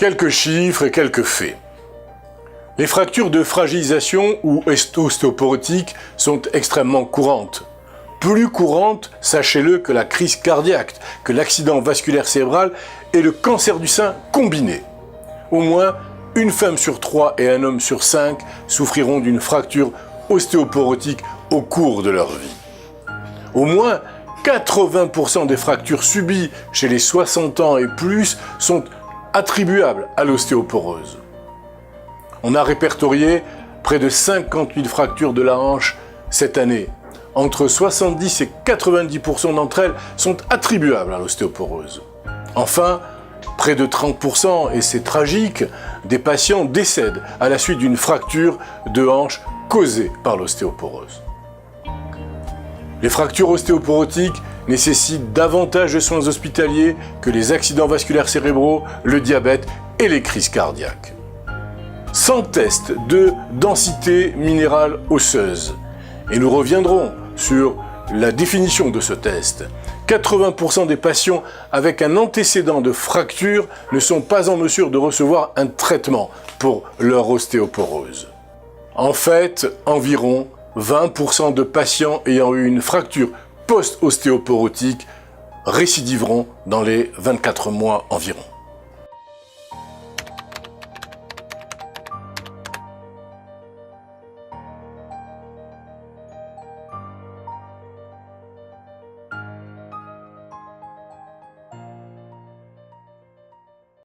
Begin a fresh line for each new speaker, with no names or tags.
Quelques chiffres et quelques faits. Les fractures de fragilisation ou ostéoporotiques sont extrêmement courantes. Plus courantes, sachez-le, que la crise cardiaque, que l'accident vasculaire cérébral et le cancer du sein combinés. Au moins, une femme sur 3 et un homme sur 5 souffriront d'une fracture ostéoporotique au cours de leur vie. Au moins 80% des fractures subies chez les 60 ans et plus sont attribuables à l'ostéoporose. On a répertorié près de 50 000 fractures de la hanche cette année. Entre 70 et 90% d'entre elles sont attribuables à l'ostéoporose. Enfin, près de 30%, et c'est tragique, des patients décèdent à la suite d'une fracture de hanche causée par l'ostéoporose. Les fractures ostéoporotiques nécessitent davantage de soins hospitaliers que les accidents vasculaires cérébraux, le diabète et les crises cardiaques. Sans test de densité minérale osseuse, et nous reviendrons sur la définition de ce test. 80% des patients avec un antécédent de fracture ne sont pas en mesure de recevoir un traitement pour leur ostéoporose. En fait, environ 20% de patients ayant eu une fracture post-ostéoporotique récidiveront dans les 24 mois environ.